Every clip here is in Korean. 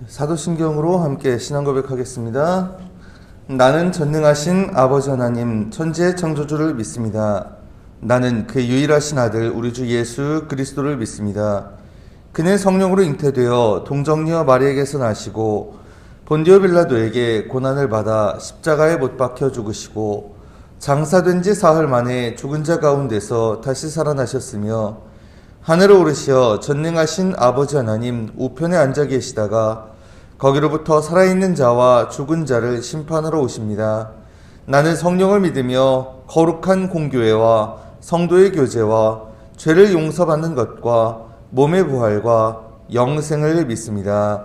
사도신경으로 함께 신앙 고백하겠습니다. 나는 전능하신 아버지 하나님 천지의 창조주를 믿습니다. 나는 그의 유일하신 아들 우리 주 예수 그리스도를 믿습니다. 그는 성령으로 잉태되어 동정녀 마리에게서 나시고 본디오 빌라도에게 고난을 받아 십자가에 못 박혀 죽으시고 장사된 지 사흘 만에 죽은 자 가운데서 다시 살아나셨으며 하늘을 오르시어 전능하신 아버지 하나님 우편에 앉아 계시다가 거기로부터 살아있는 자와 죽은 자를 심판하러 오십니다. 나는 성령을 믿으며 거룩한 공교회와 성도의 교제와 죄를 용서받는 것과 몸의 부활과 영생을 믿습니다.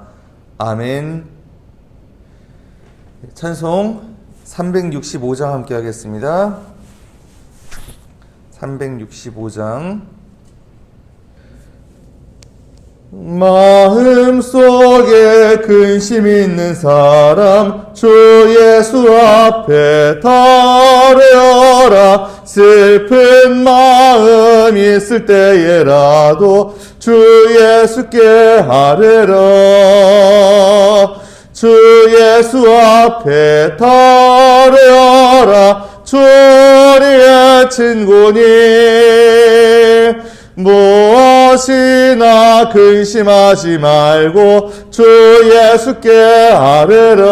아멘. 찬송 365장 함께 하겠습니다. 365장. 마음속에 근심 있는 사람 주 예수 앞에 달려라. 슬픈 마음 있을 때에라도 주 예수께 아뢰라. 주 예수 앞에 달려라. 주리의 친구니 무엇이나 근심하지 말고 주 예수께 아뢰라.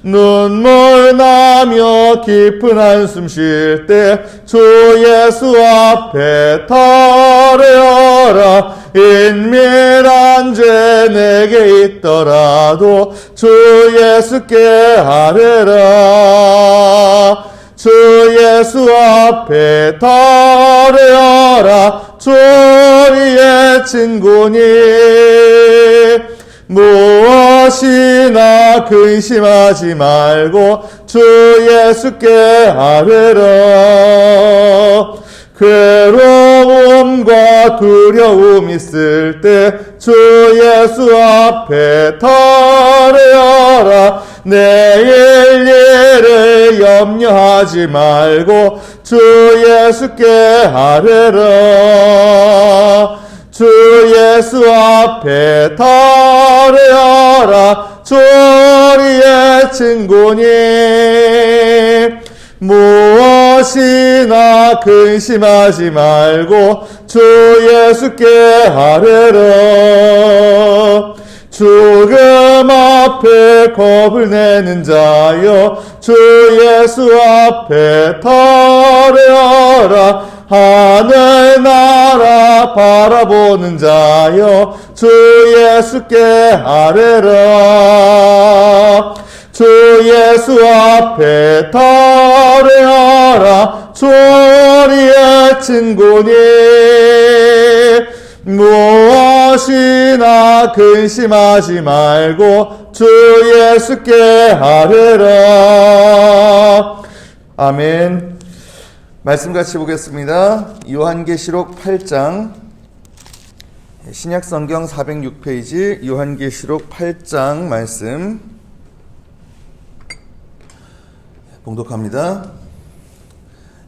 눈물 나며 깊은 한숨 쉴 때 주 예수 앞에 달려라. 인밀한 죄 내게 있더라도 주 예수께 아뢰라. 주 예수 앞에 달려라. 주리의 친구니 무엇이나 근심하지 말고 주 예수께 아뢰라. 괴로움과 두려움 있을 때 주 예수 앞에 달려라. 내일 일을 염려하지 말고 주 예수께 아뢰라. 주 예수 앞에 달려라. 주리의 친구니 무엇이나 근심하지 말고 주 예수께 아뢰라. 죽음 앞에 겁을 내는 자여 주 예수 앞에 달려라. 하늘나라 바라보는 자여 주 예수께 아뢰라. 주 예수 앞에 달려라. 주리의 친구니 무엇이나 근심하지 말고 주 예수께 아뢰라. 아멘. 말씀 같이 보겠습니다. 요한계시록 8장, 신약성경 406페이지 요한계시록 8장 말씀 봉독합니다.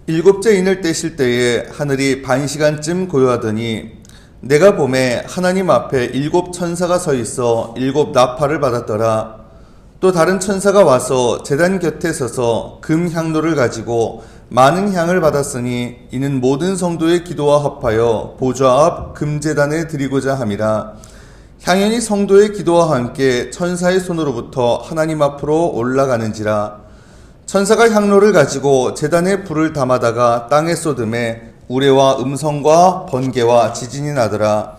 일곱째 인을 떼실 때에 하늘이 반시간쯤 고요하더니 내가 보매 하나님 앞에 일곱 천사가 서 있어 일곱 나팔을 받았더라. 또 다른 천사가 와서 제단 곁에 서서 금 향로를 가지고 많은 향을 받았으니 이는 모든 성도의 기도와 합하여 보좌 앞 금제단에 드리고자 함이라. 향연이 성도의 기도와 함께 천사의 손으로부터 하나님 앞으로 올라가는지라. 천사가 향로를 가지고 제단에 불을 담아다가 땅에 쏟음에 우레와 음성과 번개와 지진이 나더라.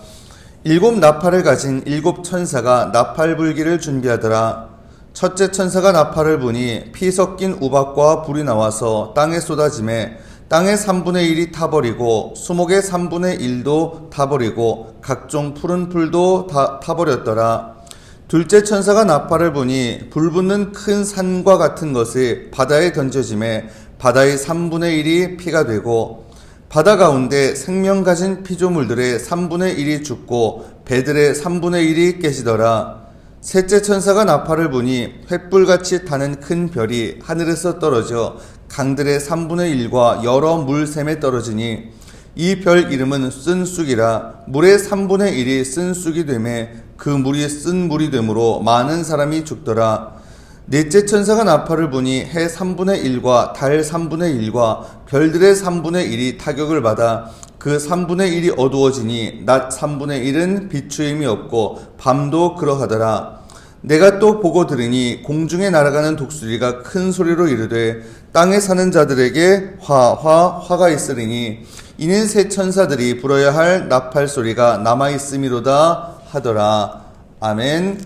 일곱 나팔을 가진 일곱 천사가 나팔 불기를 준비하더라. 첫째 천사가 나팔을 부니 피 섞인 우박과 불이 나와서 땅에 쏟아지매 땅의 3분의 1이 타버리고 수목의 3분의 1도 타버리고 각종 푸른 풀도 타버렸더라. 둘째 천사가 나팔을 부니 불붙는 큰 산과 같은 것이 바다에 던져지매 바다의 3분의 1이 피가 되고 바다 가운데 생명 가진 피조물들의 3분의 1이 죽고 배들의 3분의 1이 깨지더라. 셋째 천사가 나팔을 부니 횃불같이 타는 큰 별이 하늘에서 떨어져 강들의 3분의 1과 여러 물샘에 떨어지니 이 별 이름은 쓴쑥이라. 물의 3분의 1이 쓴쑥이 되매 그 물이 쓴 물이 되므로 많은 사람이 죽더라. 넷째 천사가 나팔을 부니 해 3분의 1과 달 3분의 1과 별들의 3분의 1이 타격을 받아 그 3분의 1이 어두워지니 낮 3분의 1은 비추임이 없고 밤도 그러하더라. 내가 또 보고 들으니 공중에 날아가는 독수리가 큰 소리로 이르되 땅에 사는 자들에게 화가 있으리니 이는 새 천사들이 불어야 할 나팔 소리가 남아있음이로다 하더라. 아멘.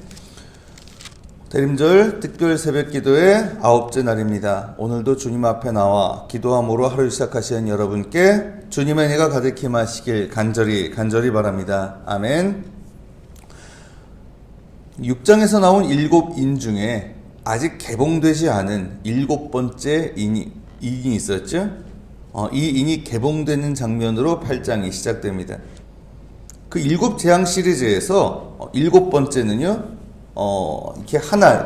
대림절 특별 새벽 기도의 9째 날입니다. 오늘도 주님 앞에 나와 기도함으로 하루 시작하시는 여러분께 주님의 은혜가 가득히 임하시길 간절히 바랍니다. 아멘. 6장에서 나온 7인 중에 아직 개봉되지 않은 7번째 인이 있었죠. 이 인이 개봉되는 장면으로 8장이 시작됩니다. 그 7재앙 시리즈에서 7번째는요. 이렇게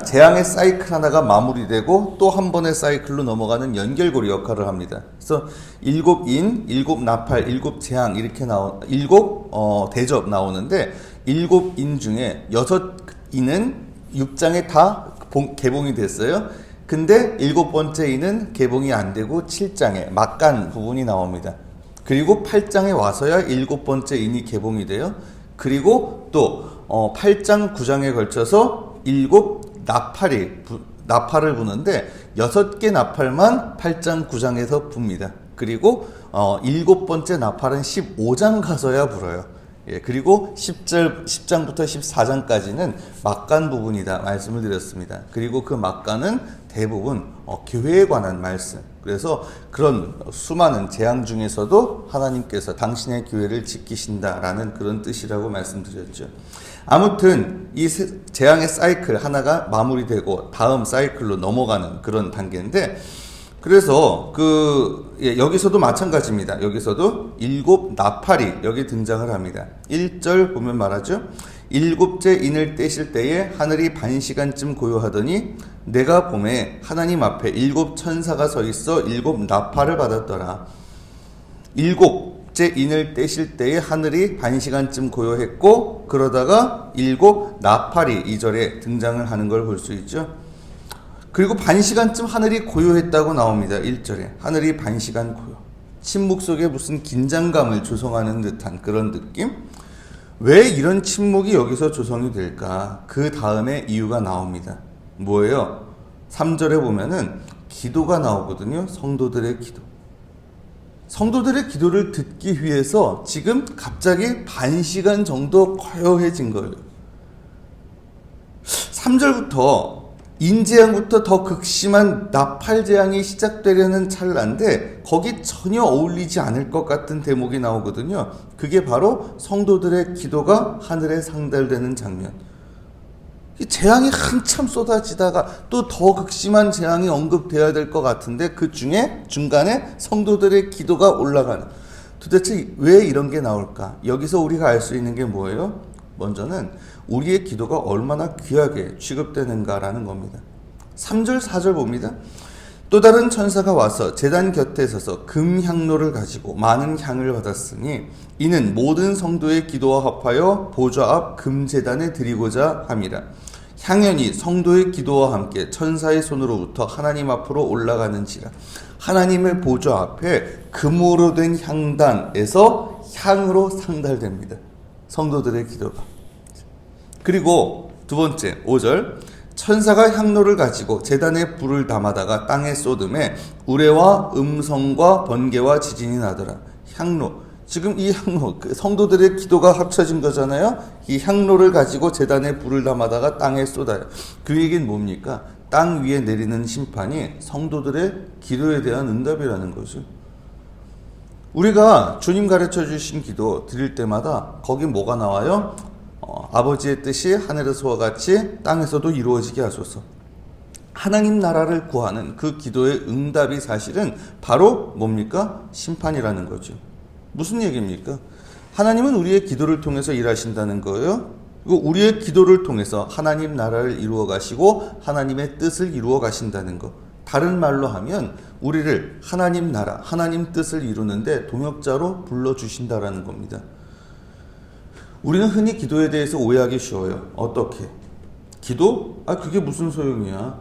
재앙의 사이클 하나가 마무리되고 또 한 번의 사이클로 넘어가는 연결고리 역할을 합니다. 그래서 7인, 7나팔, 7재앙 이렇게 7대접 나오는데 7인 중에 6인은 6장에 다 개봉이 됐어요. 근데 7번째 인은 개봉이 안 되고 7장에 막간 부분이 나옵니다. 그리고 8장에 와서야 7번째 인이 개봉이 돼요. 그리고 또 8장 9장에 걸쳐서 7나팔을 부는데 6개 나팔만 8장 9장에서 붑니다. 그리고 7번째 나팔은 15장 가서야 불어요. 예, 그리고 10장부터 14장까지는 막간 부분이다 말씀을 드렸습니다. 그리고 그 막간은 대부분 교회에 관한 말씀. 그래서 그런 수많은 재앙 중에서도 하나님께서 당신의 교회를 지키신다라는 그런 뜻이라고 말씀드렸죠. 아무튼 이 재앙의 사이클 하나가 마무리되고 다음 사이클로 넘어가는 그런 단계인데, 그래서 여기서도 마찬가지입니다. 여기서도 7나팔이 여기 등장을 합니다. 1절 보면 말하죠. 7째 인을 떼실 때에 하늘이 반시간쯤 고요하더니 내가 봄에 하나님 앞에 7천사가 서 있어 7나팔을 받았더라. 7째 인을 떼실 때에 하늘이 반시간쯤 고요했고, 그러다가 7나팔이 2절에 등장을 하는 걸 볼 수 있죠. 그리고 반시간쯤 하늘이 고요했다고 나옵니다. 1절에 하늘이 반시간 고요. 침묵 속에 무슨 긴장감을 조성하는 듯한 그런 느낌? 왜 이런 침묵이 여기서 조성이 될까? 그 다음에 이유가 나옵니다. 뭐예요? 3절에 보면은 기도가 나오거든요. 성도들의 기도. 성도들의 기도를 듣기 위해서 지금 갑자기 반시간 정도 고요해진 거예요. 3절부터 인재앙부터 더 극심한 나팔재앙이 시작되려는 찰나인데 거기 전혀 어울리지 않을 것 같은 대목이 나오거든요. 그게 바로 성도들의 기도가 하늘에 상달되는 장면. 이 재앙이 한참 쏟아지다가 또 더 극심한 재앙이 언급돼야 될 것 같은데 그 중간에 성도들의 기도가 올라가는. 도대체 왜 이런 게 나올까? 여기서 우리가 알 수 있는 게 뭐예요? 먼저는 우리의 기도가 얼마나 귀하게 취급되는가라는 겁니다. 3절 4절 봅니다. 또 다른 천사가 와서 제단 곁에 서서 금향로를 가지고 많은 향을 받았으니 이는 모든 성도의 기도와 합하여 보좌 앞 금제단에 드리고자 함이라. 향연이 성도의 기도와 함께 천사의 손으로부터 하나님 앞으로 올라가는지라. 하나님의 보좌 앞에 금으로 된 향단에서 향으로 상달됩니다. 성도들의 기도가. 그리고 두 번째 5절 천사가 향로를 가지고 제단에 불을 담아다가 땅에 쏟음에 우레와 음성과 번개와 지진이 나더라. 향로, 지금 이 향로 성도들의 기도가 합쳐진 거잖아요. 이 향로를 가지고 제단에 불을 담아다가 땅에 쏟아요. 그 얘기는 뭡니까? 땅 위에 내리는 심판이 성도들의 기도에 대한 응답이라는 거죠. 우리가 주님 가르쳐 주신 기도 드릴 때마다 거기 뭐가 나와요? 아버지의 뜻이 하늘에서와 같이 땅에서도 이루어지게 하소서. 하나님 나라를 구하는 그 기도의 응답이 사실은 바로 뭡니까? 심판이라는 거죠. 무슨 얘기입니까? 하나님은 우리의 기도를 통해서 일하신다는 거예요. 그리고 우리의 기도를 통해서 하나님 나라를 이루어 가시고 하나님의 뜻을 이루어 가신다는 거. 다른 말로 하면 우리를 하나님 나라, 하나님 뜻을 이루는데 동역자로 불러주신다라는 겁니다. 우리는 흔히 기도에 대해서 오해하기 쉬워요. 어떻게? 기도? 그게 무슨 소용이야?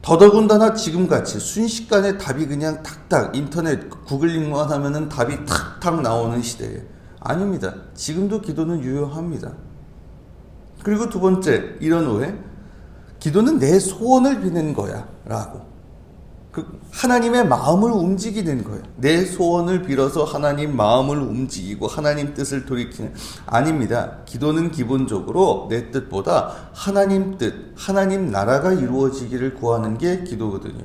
더더군다나 지금같이 순식간에 답이 그냥 탁탁 인터넷 구글링만 하면은 답이 탁탁 나오는 시대에 아닙니다. 지금도 기도는 유효합니다. 그리고 두 번째 이런 오해, 기도는 내 소원을 비는 거야 라고. 하나님의 마음을 움직이는 거예요. 내 소원을 빌어서 하나님 마음을 움직이고 하나님 뜻을 돌이키는, 아닙니다. 기도는 기본적으로 내 뜻보다 하나님 뜻, 하나님 나라가 이루어지기를 구하는 게 기도거든요.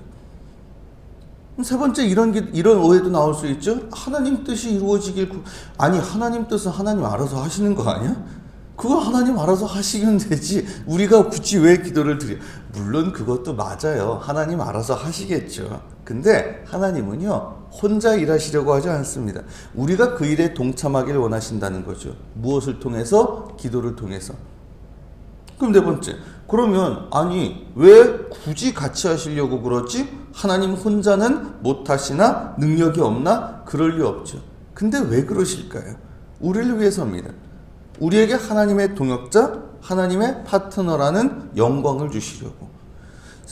세 번째 이런 오해도 나올 수 있죠. 하나님 뜻이 이루어지길 아니 하나님 뜻은 하나님 알아서 하시는 거 아니야? 그거 하나님 알아서 하시면 되지. 우리가 굳이 왜 기도를 드려? 물론 그것도 맞아요. 하나님 알아서 하시겠죠. 근데 하나님은요, 혼자 일하시려고 하지 않습니다. 우리가 그 일에 동참하길 원하신다는 거죠. 무엇을 통해서? 기도를 통해서. 그럼 네 번째, 그러면 아니 왜 굳이 같이 하시려고 그러지? 하나님 혼자는 못하시나? 능력이 없나? 그럴 리 없죠. 근데 왜 그러실까요? 우리를 위해서입니다. 우리에게 하나님의 동역자, 하나님의 파트너라는 영광을 주시려고.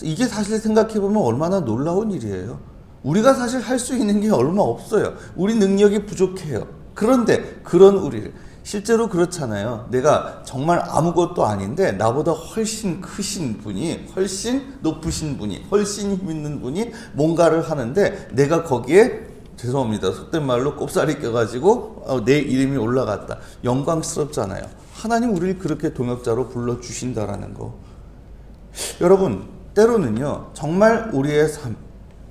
이게 사실 생각해보면 얼마나 놀라운 일이에요. 우리가 사실 할 수 있는 게 얼마 없어요. 우리 능력이 부족해요. 그런데 그런 우리를, 실제로 그렇잖아요. 내가 정말 아무것도 아닌데 나보다 훨씬 크신 분이, 훨씬 높으신 분이, 훨씬 힘 있는 분이 뭔가를 하는데 내가 거기에, 죄송합니다, 속된 말로 꼽살이 껴가지고 내 이름이 올라갔다. 영광스럽잖아요. 하나님 우리를 그렇게 동역자로 불러주신다라는 거. 여러분, 때로는요, 정말 우리의 삶,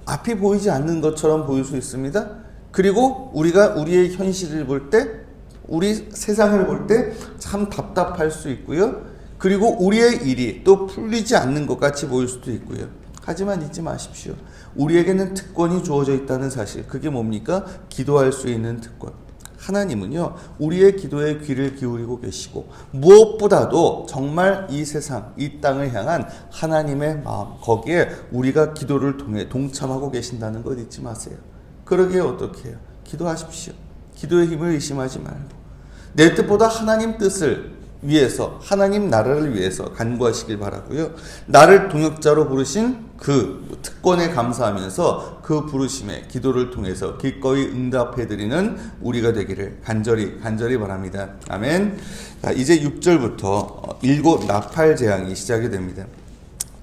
앞이 보이지 않는 것처럼 보일 수 있습니다. 그리고 우리가 우리의 현실을 볼 때, 우리 세상을 볼 때 참 답답할 수 있고요. 그리고 우리의 일이 또 풀리지 않는 것 같이 보일 수도 있고요. 하지만 잊지 마십시오. 우리에게는 특권이 주어져 있다는 사실. 그게 뭡니까? 기도할 수 있는 특권. 하나님은요, 우리의 기도에 귀를 기울이고 계시고, 무엇보다도 정말 이 세상, 이 땅을 향한 하나님의 마음, 거기에 우리가 기도를 통해 동참하고 계신다는 것 잊지 마세요. 그러기에 어떻게 해요? 기도하십시오. 기도의 힘을 의심하지 말고 내 뜻보다 하나님 뜻을 위해서, 하나님 나라를 위해서 간구하시길 바라고요. 나를 동역자로 부르신 그 특권에 감사하면서 그 부르심에 기도를 통해서 기꺼이 응답해드리는 우리가 되기를 간절히 바랍니다. 아멘. 자, 이제 6절부터 7 나팔 재앙이 시작이 됩니다.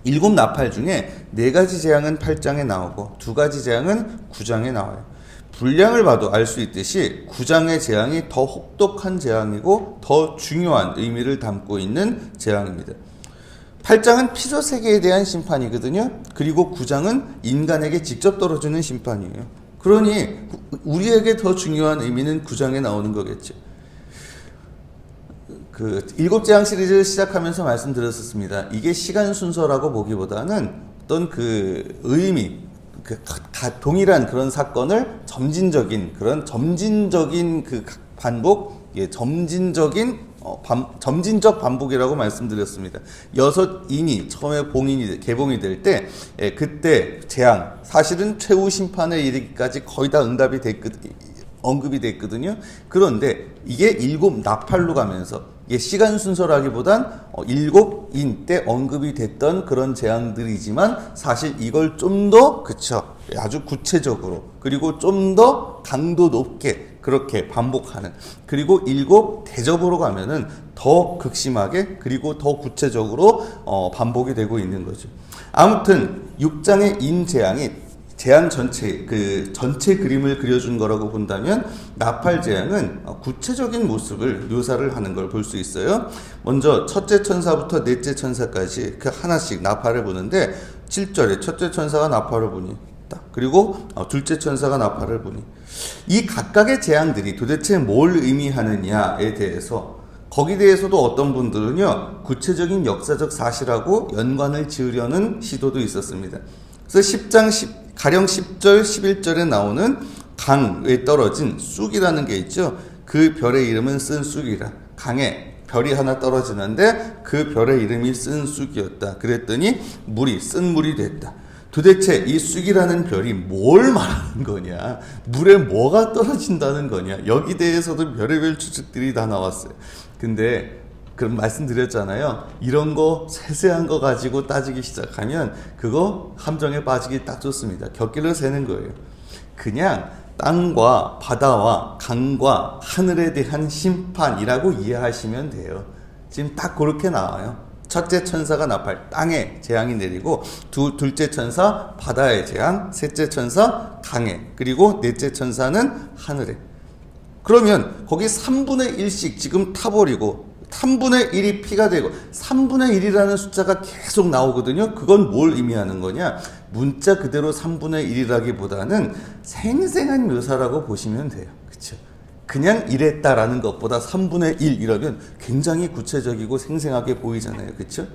7 나팔 중에 4가지 재앙은 8장에 나오고 2가지 재앙은 9장에 나와요. 분량을 봐도 알 수 있듯이 9장의 재앙이 더 혹독한 재앙이고 더 중요한 의미를 담고 있는 재앙입니다. 8장은 피조 세계에 대한 심판이거든요. 그리고 9장은 인간에게 직접 떨어지는 심판이에요. 그러니 우리에게 더 중요한 의미는 9장에 나오는 거겠죠. 그 7재앙 시리즈를 시작하면서 말씀드렸었습니다. 이게 시간 순서라고 보기보다는 어떤 그 의미, 동일한 그런 사건을 점진적인 그 반복, 점진적 반복이라고 말씀드렸습니다. 6인이 처음에 개봉이 될 때, 그때 재앙, 사실은 최후 심판에 이르기까지 거의 다 언급이 됐거든요. 그런데 이게 7 나팔로 가면서, 이게 시간 순서라기보단 7인 때 언급이 됐던 그런 재앙들이지만 사실 이걸 좀 더 아주 구체적으로, 그리고 좀 더 강도 높게 그렇게 반복하는, 그리고 7 대접으로 가면은 더 극심하게 그리고 더 구체적으로 반복이 되고 있는 거죠. 아무튼 6장의 인재앙이 재앙 전체 그림을 그려준 거라고 본다면 나팔 재앙은 구체적인 모습을 묘사를 하는 걸 볼 수 있어요. 먼저 첫째 천사부터 넷째 천사까지 그 하나씩 나팔을 부는데 7절에 첫째 천사가 나팔을 부니, 그리고 둘째 천사가 나팔을 부니, 이 각각의 재앙들이 도대체 뭘 의미하느냐에 대해서, 거기에 대해서도 어떤 분들은요 구체적인 역사적 사실하고 연관을 지으려는 시도도 있었습니다. 그래서 가령 10절, 11절에 나오는 강에 떨어진 쑥이라는 게 있죠. 그 별의 이름은 쓴 쑥이라. 강에 별이 하나 떨어지는데 그 별의 이름이 쓴 쑥이었다. 그랬더니 쓴 물이 됐다. 도대체 이 쑥이라는 별이 뭘 말하는 거냐? 물에 뭐가 떨어진다는 거냐? 여기 대해서도 별의별 추측들이 다 나왔어요. 근데 그런 말씀드렸잖아요. 이런 거 세세한 거 가지고 따지기 시작하면 그거 함정에 빠지기 딱 좋습니다. 곁길을 세는 거예요. 그냥 땅과 바다와 강과 하늘에 대한 심판이라고 이해하시면 돼요. 지금 딱 그렇게 나와요. 첫째 천사가 나팔, 땅에 재앙이 내리고, 둘째 천사 바다에 재앙, 셋째 천사 강에, 그리고 넷째 천사는 하늘에. 그러면 거기 3분의 1씩 지금 타버리고 3분의 1이 피가 되고 3분의 1이라는 숫자가 계속 나오거든요. 그건 뭘 의미하는 거냐? 문자 그대로 3분의 1이라기보다는 생생한 묘사라고 보시면 돼요. 그렇죠? 그냥 이랬다라는 것보다 3분의 1 이러면 굉장히 구체적이고 생생하게 보이잖아요. 그렇죠?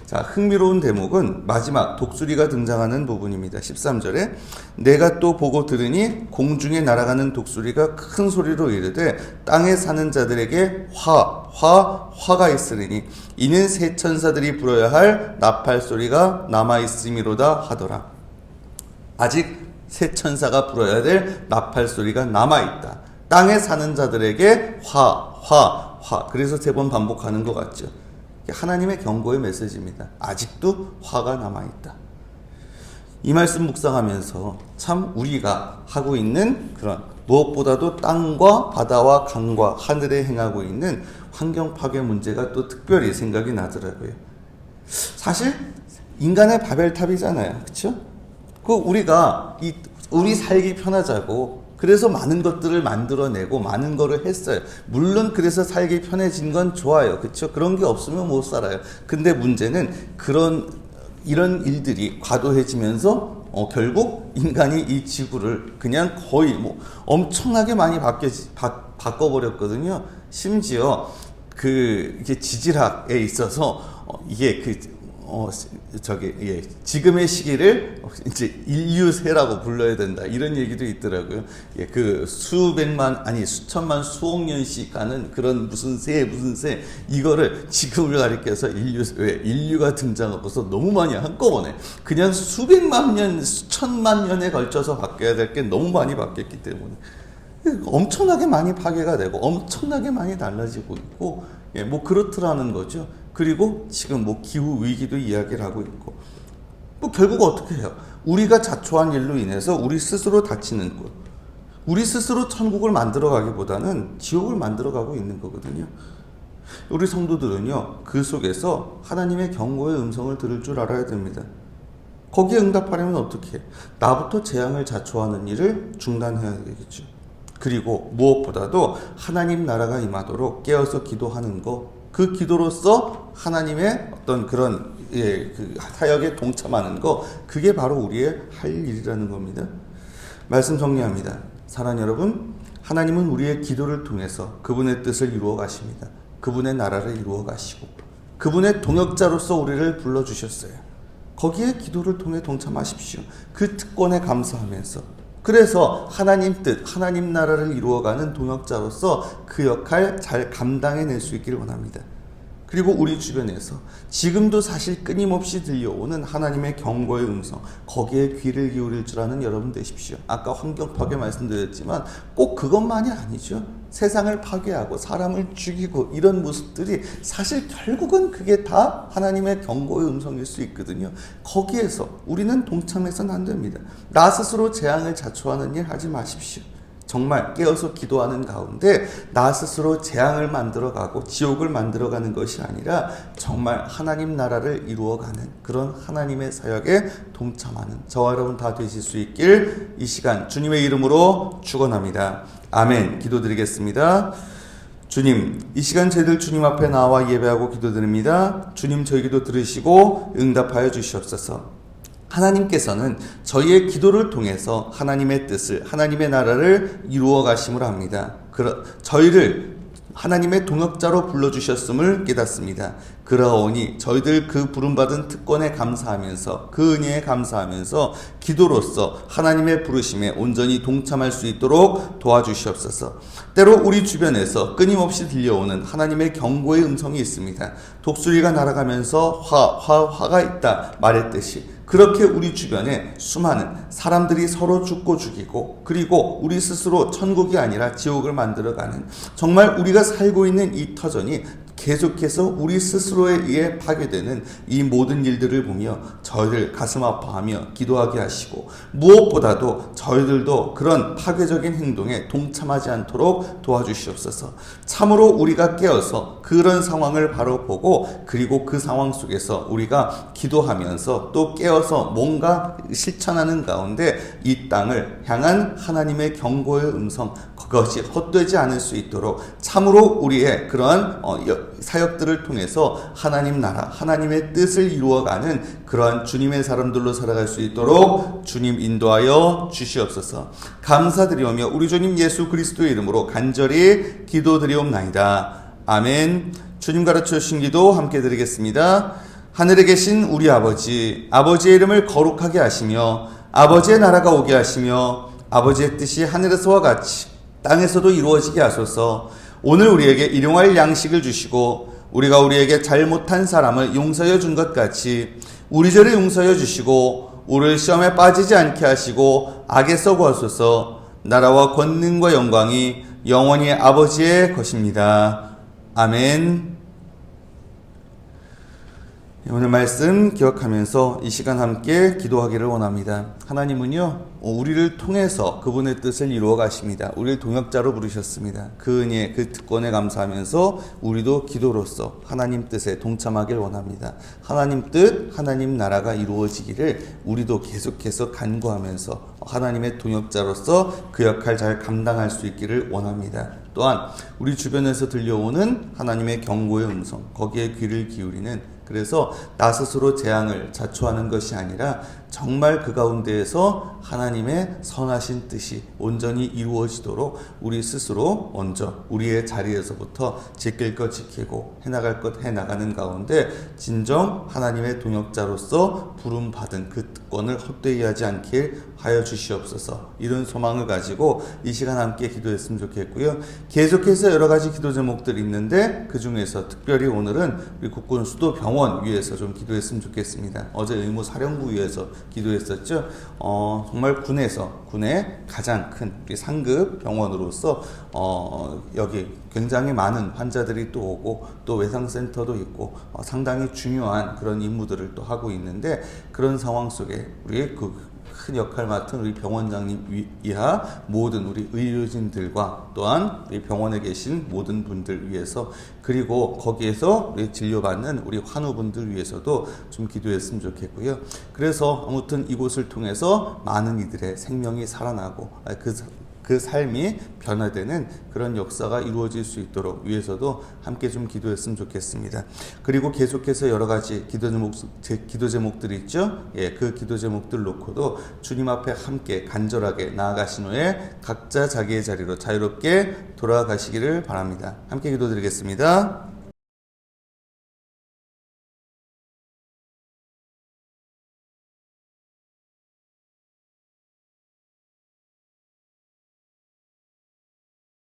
자, 흥미로운 대목은 마지막 독수리가 등장하는 부분입니다. 13절에 내가 또 보고 들으니 공중에 날아가는 독수리가 큰 소리로 이르되 땅에 사는 자들에게 화가 있으리니 이는 새 천사들이 불어야 할 나팔 소리가 남아있음이로다 하더라. 아직 새 천사가 불어야 될 나팔 소리가 남아있다. 땅에 사는 자들에게 화. 그래서 3번 반복하는 것 같죠. 하나님의 경고의 메시지입니다. 아직도 화가 남아있다. 이 말씀 묵상하면서 참 우리가 하고 있는 그런 무엇보다도 땅과 바다와 강과 하늘에 행하고 있는 환경 파괴 문제가 또 특별히 생각이 나더라고요. 사실 인간의 바벨탑이잖아요. 그렇죠? 우리가 우리 살기 편하자고 그래서 많은 것들을 만들어내고 많은 거를 했어요. 물론 그래서 살기 편해진 건 좋아요. 그렇죠? 그런 게 없으면 못 살아요. 근데 문제는 이런 일들이 과도해지면서 결국 인간이 이 지구를 그냥 거의 엄청나게 많이 바꿔버렸거든요. 심지어 이게 지질학에 있어서 이게 지금의 시기를 이제 인류세라고 불러야 된다. 이런 얘기도 있더라고요. 수천만, 수억 년씩 가는 그런 무슨 새, 이거를 지금을 가리켜서 인류가 등장하고서 너무 많이 한꺼번에 그냥 수백만 년, 수천만 년에 걸쳐서 바뀌어야 될 게 너무 많이 바뀌었기 때문에 엄청나게 많이 파괴가 되고 엄청나게 많이 달라지고 있고, 그렇더라는 거죠. 그리고 지금 기후 위기도 이야기를 하고 있고, 결국 어떻게 해요? 우리가 자초한 일로 인해서 우리 스스로 다치는 것, 우리 스스로 천국을 만들어가기보다는 지옥을 만들어가고 있는 거거든요. 우리 성도들은요, 그 속에서 하나님의 경고의 음성을 들을 줄 알아야 됩니다. 거기에 응답하려면 어떻게 해요? 나부터 재앙을 자초하는 일을 중단해야 되겠죠. 그리고 무엇보다도 하나님 나라가 임하도록 깨어서 기도하는 것, 그 기도로서 하나님의 어떤 그런 사역에 동참하는 거, 그게 바로 우리의 할 일이라는 겁니다. 말씀 정리합니다. 사랑하는 여러분, 하나님은 우리의 기도를 통해서 그분의 뜻을 이루어 가십니다. 그분의 나라를 이루어 가시고 그분의 동역자로서 우리를 불러주셨어요. 거기에 기도를 통해 동참하십시오. 그 특권에 감사하면서, 그래서 하나님 뜻, 하나님 나라를 이루어가는 동역자로서 그 역할 잘 감당해낼 수 있기를 원합니다. 그리고 우리 주변에서 지금도 사실 끊임없이 들려오는 하나님의 경고의 음성, 거기에 귀를 기울일 줄 아는 여러분 되십시오. 아까 환경 파괴 말씀드렸지만 꼭 그것만이 아니죠. 세상을 파괴하고 사람을 죽이고 이런 모습들이 사실 결국은 그게 다 하나님의 경고의 음성일 수 있거든요. 거기에서 우리는 동참해서는 안 됩니다. 나 스스로 재앙을 자초하는 일 하지 마십시오. 정말 깨어서 기도하는 가운데 나 스스로 재앙을 만들어가고 지옥을 만들어가는 것이 아니라 정말 하나님 나라를 이루어가는 그런 하나님의 사역에 동참하는 저와 여러분 다 되실 수 있길 이 시간 주님의 이름으로 축원합니다. 아멘. 기도드리겠습니다. 주님, 이 시간 저희들 주님 앞에 나와 예배하고 기도드립니다. 주님, 저희 기도 들으시고 응답하여 주시옵소서. 하나님께서는 저희의 기도를 통해서 하나님의 뜻을, 하나님의 나라를 이루어 가심을 합니다. 저희를 하나님의 동역자로 불러주셨음을 깨닫습니다. 그러오니 저희들 그 부름받은 특권에 감사하면서, 그 은혜에 감사하면서 기도로서 하나님의 부르심에 온전히 동참할 수 있도록 도와주시옵소서. 때로 우리 주변에서 끊임없이 들려오는 하나님의 경고의 음성이 있습니다. 독수리가 날아가면서 화가 있다 말했듯이 그렇게 우리 주변에 수많은 사람들이 서로 죽고 죽이고 그리고 우리 스스로 천국이 아니라 지옥을 만들어가는 정말 우리가 살고 있는 이 터전이 계속해서 우리 스스로에 의해 파괴되는 이 모든 일들을 보며 저희를 가슴 아파하며 기도하게 하시고 무엇보다도 저희들도 그런 파괴적인 행동에 동참하지 않도록 도와주시옵소서. 참으로 우리가 깨어서 그런 상황을 바로 보고 그리고 그 상황 속에서 우리가 기도하면서 또 깨어서 뭔가 실천하는 가운데 이 땅을 향한 하나님의 경고의 음성 그것이 헛되지 않을 수 있도록 참으로 우리의 그러한 사역들을 통해서 하나님 나라 하나님의 뜻을 이루어가는 그러한 주님의 사람들로 살아갈 수 있도록 주님 인도하여 주시옵소서. 감사드리오며 우리 주님 예수 그리스도의 이름으로 간절히 기도드리옵나이다. 아멘. 주님 가르쳐 주신 기도 함께 드리겠습니다. 하늘에 계신 우리 아버지, 아버지의 이름을 거룩하게 하시며 아버지의 나라가 오게 하시며 아버지의 뜻이 하늘에서와 같이 땅에서도 이루어지게 하소서. 오늘 우리에게 일용할 양식을 주시고 우리가 우리에게 잘못한 사람을 용서해 준 것 같이 우리 죄를 용서해 주시고 우리를 시험에 빠지지 않게 하시고 악에서 구하소서. 나라와 권능과 영광이 영원히 아버지의 것입니다. 아멘. 오늘 말씀 기억하면서 이 시간 함께 기도하기를 원합니다. 하나님은요, 우리를 통해서 그분의 뜻을 이루어 가십니다. 우리를 동역자로 부르셨습니다. 그 은혜, 그 특권에 감사하면서 우리도 기도로서 하나님 뜻에 동참하길 원합니다. 하나님 뜻, 하나님 나라가 이루어지기를 우리도 계속해서 간구하면서 하나님의 동역자로서 그 역할 잘 감당할 수 있기를 원합니다. 또한 우리 주변에서 들려오는 하나님의 경고의 음성, 거기에 귀를 기울이는 그래서 나 스스로 재앙을 자초하는 것이 아니라 정말 그 가운데에서 하나님의 선하신 뜻이 온전히 이루어지도록 우리 스스로 먼저 우리의 자리에서부터 지킬 것 지키고 해나갈 것 해나가는 가운데 진정 하나님의 동역자로서 부름받은 그 특권을 헛되이 하지 않길 하여 주시옵소서. 이런 소망을 가지고 이 시간 함께 기도했으면 좋겠고요. 계속해서 여러 가지 기도 제목들이 있는데 그 중에서 특별히 오늘은 우리 국군 수도병원 위해서 좀 기도했으면 좋겠습니다. 어제 의무사령부 위해서 기도했었죠. 정말 군의 가장 큰 우리 상급 병원으로서 여기 굉장히 많은 환자들이 또 오고 또 외상센터도 있고 상당히 중요한 그런 임무들을 또 하고 있는데 그런 상황 속에 우리의 그 큰 역할 맡은 우리 병원장님 이하 모든 우리 의료진들과 또한 우리 병원에 계신 모든 분들 위해서 그리고 거기에서 우리 진료받는 우리 환우분들 위해서도 좀 기도했으면 좋겠고요. 그래서 아무튼 이곳을 통해서 많은 이들의 생명이 살아나고 그 삶이 변화되는 그런 역사가 이루어질 수 있도록 위해서도 함께 좀 기도했으면 좋겠습니다. 그리고 계속해서 여러 가지 기도 제목들이 있죠. 그 기도 제목들 놓고도 주님 앞에 함께 간절하게 나아가신 후에 각자 자기의 자리로 자유롭게 돌아가시기를 바랍니다. 함께 기도드리겠습니다.